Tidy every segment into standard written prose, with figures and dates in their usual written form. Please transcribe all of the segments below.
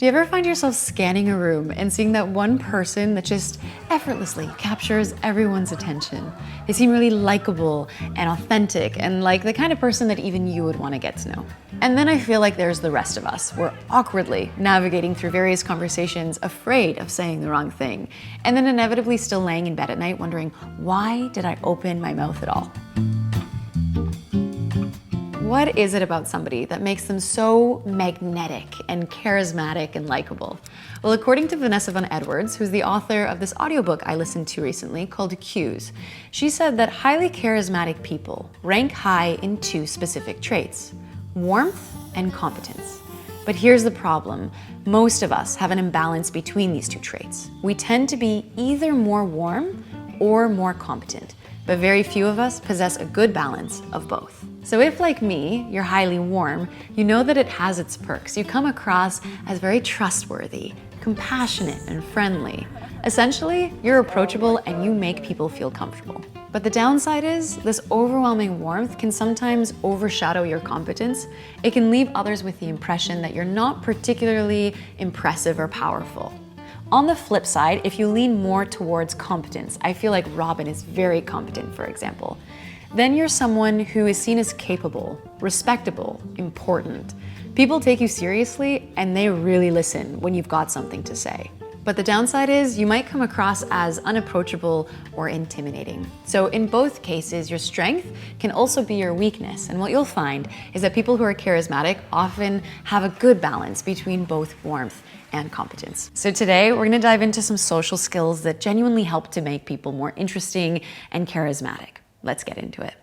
Do you ever find yourself scanning a room and seeing that one person that just effortlessly captures everyone's attention? They seem really likable and authentic and like the kind of person that even you would want to get to know. And then I feel like there's the rest of us. We're awkwardly navigating through various conversations, afraid of saying the wrong thing, and then inevitably still laying in bed at night wondering, why did I open my mouth at all? What is it about somebody that makes them so magnetic and charismatic and likable? Well, according to Vanessa Von Edwards, who's the author of this audiobook I listened to recently called Cues, she said that highly charismatic people rank high in two specific traits: warmth and competence. But here's the problem. Most of us have an imbalance between these two traits. We tend to be either more warm or more competent, but very few of us possess a good balance of both. So if, like me, you're highly warm, you know that it has its perks. You come across as very trustworthy, compassionate, and friendly. Essentially, you're approachable and you make people feel comfortable. But the downside is, this overwhelming warmth can sometimes overshadow your competence. It can leave others with the impression that you're not particularly impressive or powerful. On the flip side, if you lean more towards competence, I feel like Robin is very competent, for example, then you're someone who is seen as capable, respectable, important. People take you seriously and they really listen when you've got something to say. But the downside is you might come across as unapproachable or intimidating. So in both cases, your strength can also be your weakness. And what you'll find is that people who are charismatic often have a good balance between both warmth and competence. So today we're gonna dive into some social skills that genuinely help to make people more interesting and charismatic. Let's get into it.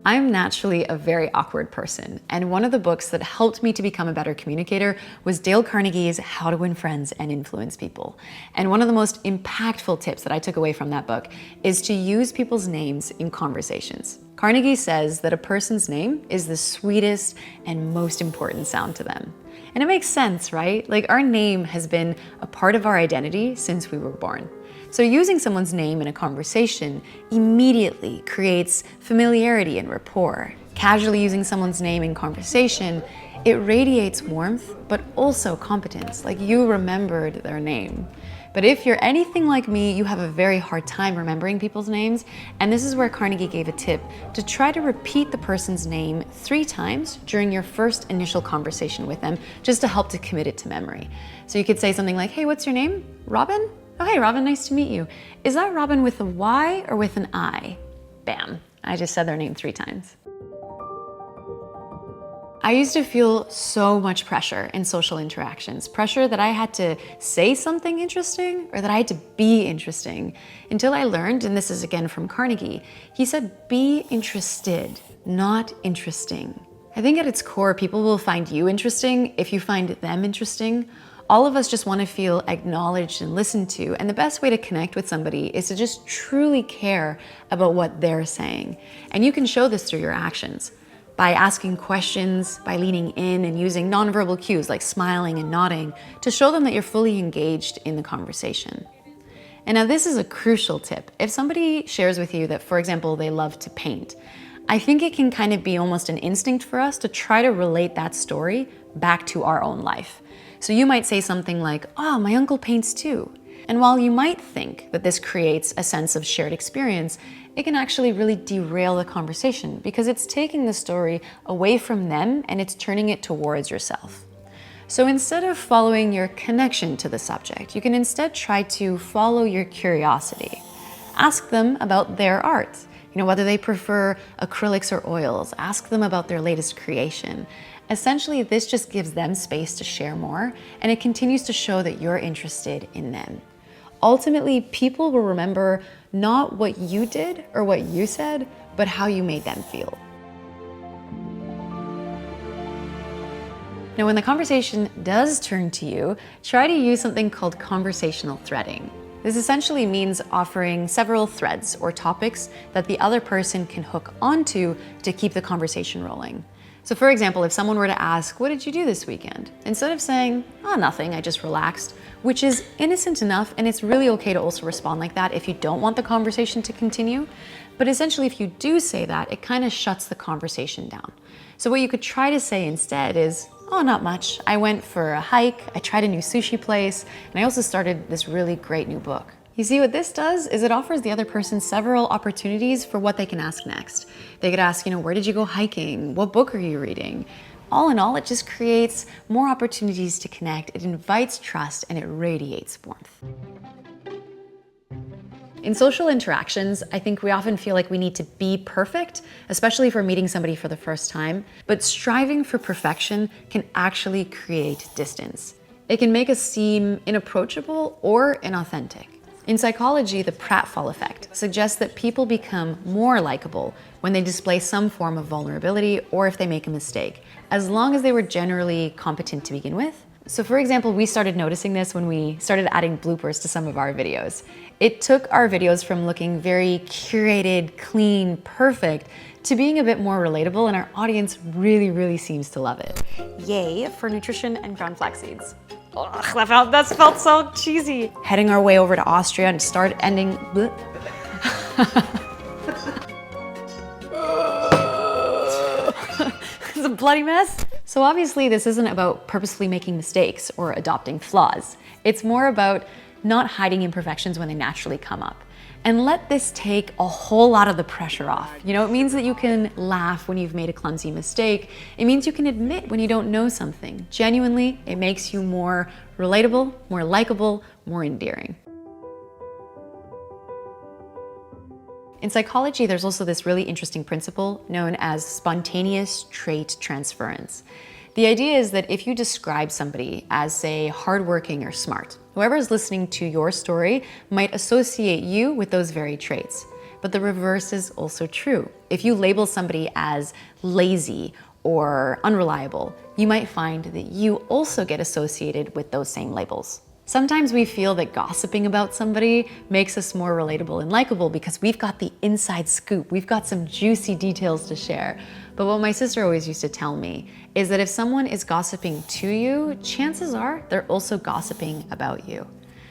I'm naturally a very awkward person, and one of the books that helped me to become a better communicator was Dale Carnegie's How to Win Friends and Influence People. And one of the most impactful tips that I took away from that book is to use people's names in conversations. Carnegie says that a person's name is the sweetest and most important sound to them. And it makes sense, right? Like, our name has been a part of our identity since we were born. So using someone's name in a conversation immediately creates familiarity and rapport. Casually using someone's name in conversation, it radiates warmth, but also competence, like you remembered their name. But if you're anything like me, you have a very hard time remembering people's names, and this is where Carnegie gave a tip to try to repeat the person's name 3 times during your first initial conversation with them, just to help to commit it to memory. So you could say something like, hey, what's your name? Robin? Oh, hey, Robin, nice to meet you. Is that Robin with a Y or with an I? Bam, I just said their name 3 times. I used to feel so much pressure in social interactions, pressure that I had to say something interesting or that I had to be interesting, until I learned, and this is again from Carnegie, he said, be interested, not interesting. I think at its core, people will find you interesting if you find them interesting. All of us just want to feel acknowledged and listened to, and the best way to connect with somebody is to just truly care about what they're saying. And you can show this through your actions, by asking questions, by leaning in and using nonverbal cues like smiling and nodding to show them that you're fully engaged in the conversation. And now this is a crucial tip. If somebody shares with you that, for example, they love to paint, I think it can kind of be almost an instinct for us to try to relate that story back to our own life. So you might say something like, oh, my uncle paints too. And while you might think that this creates a sense of shared experience, it can actually really derail the conversation because it's taking the story away from them and it's turning it towards yourself. So instead of following your connection to the subject, you can instead try to follow your curiosity. Ask them about their art. Whether they prefer acrylics or oils. Ask them about their latest creation. Essentially, this just gives them space to share more, and it continues to show that you're interested in them. Ultimately, people will remember not what you did or what you said, but how you made them feel. Now, when the conversation does turn to you, try to use something called conversational threading. This essentially means offering several threads or topics that the other person can hook onto to keep the conversation rolling. So for example, if someone were to ask, what did you do this weekend? Instead of saying, oh, nothing, I just relaxed, which is innocent enough, and it's really okay to also respond like that if you don't want the conversation to continue. But essentially, if you do say that, it kind of shuts the conversation down. So what you could try to say instead is, Oh, not much. I went for a hike, I tried a new sushi place, and I also started this really great new book. You see, what this does is it offers the other person several opportunities for what they can ask next. They could ask, where did you go hiking? What book are you reading? All in all, it just creates more opportunities to connect. It invites trust and it radiates warmth. In social interactions, I think we often feel like we need to be perfect, especially if we're meeting somebody for the first time. But striving for perfection can actually create distance. It can make us seem inapproachable or inauthentic. In psychology, the pratfall effect suggests that people become more likable when they display some form of vulnerability or if they make a mistake, as long as they were generally competent to begin with. So for example, we started noticing this when we started adding bloopers to some of our videos. It took our videos from looking very curated, clean, perfect, to being a bit more relatable, and our audience really seems to love it. Yay for nutrition and ground flax seeds. Ugh, that felt so cheesy. Heading our way over to Austria and start ending. It's a bloody mess. So obviously this isn't about purposefully making mistakes or adopting flaws. It's more about not hiding imperfections when they naturally come up. And let this take a whole lot of the pressure off. It means that you can laugh when you've made a clumsy mistake. It means you can admit when you don't know something. Genuinely, it makes you more relatable, more likable, more endearing. In psychology, there's also this really interesting principle known as spontaneous trait transference. The idea is that if you describe somebody as, say, hardworking or smart, whoever is listening to your story might associate you with those very traits. But the reverse is also true. If you label somebody as lazy or unreliable, you might find that you also get associated with those same labels. Sometimes we feel that gossiping about somebody makes us more relatable and likable because we've got the inside scoop, we've got some juicy details to share. But what my sister always used to tell me is that if someone is gossiping to you, chances are they're also gossiping about you.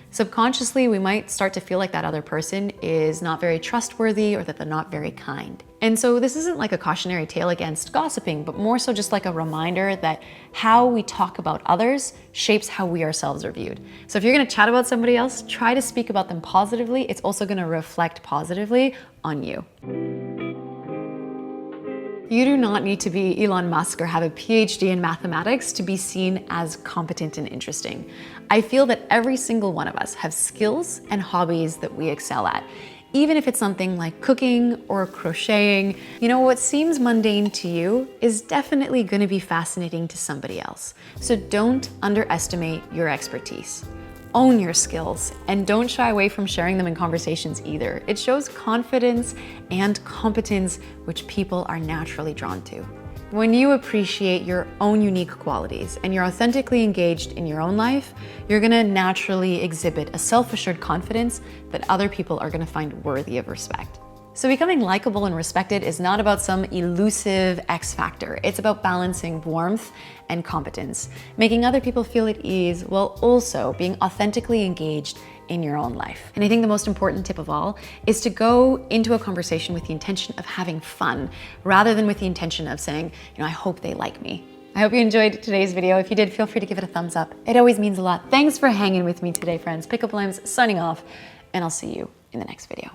Subconsciously, we might start to feel like that other person is not very trustworthy or that they're not very kind. And so this isn't like a cautionary tale against gossiping, but more so just like a reminder that how we talk about others shapes how we ourselves are viewed. So if you're gonna chat about somebody else, try to speak about them positively. It's also gonna reflect positively on you. You do not need to be Elon Musk or have a PhD in mathematics to be seen as competent and interesting. I feel that every single one of us have skills and hobbies that we excel at. Even if it's something like cooking or crocheting, what seems mundane to you is definitely going to be fascinating to somebody else. So don't underestimate your expertise. Own your skills and don't shy away from sharing them in conversations either. It shows confidence and competence, which people are naturally drawn to. When you appreciate your own unique qualities and you're authentically engaged in your own life, you're gonna naturally exhibit a self-assured confidence that other people are gonna find worthy of respect. So becoming likable and respected is not about some elusive X factor. It's about balancing warmth and competence, making other people feel at ease while also being authentically engaged in your own life. And I think the most important tip of all is to go into a conversation with the intention of having fun rather than with the intention of saying, I hope they like me. I hope you enjoyed today's video. If you did, feel free to give it a thumbs up. It always means a lot. Thanks for hanging with me today, friends. Pickup Limes signing off, and I'll see you in the next video.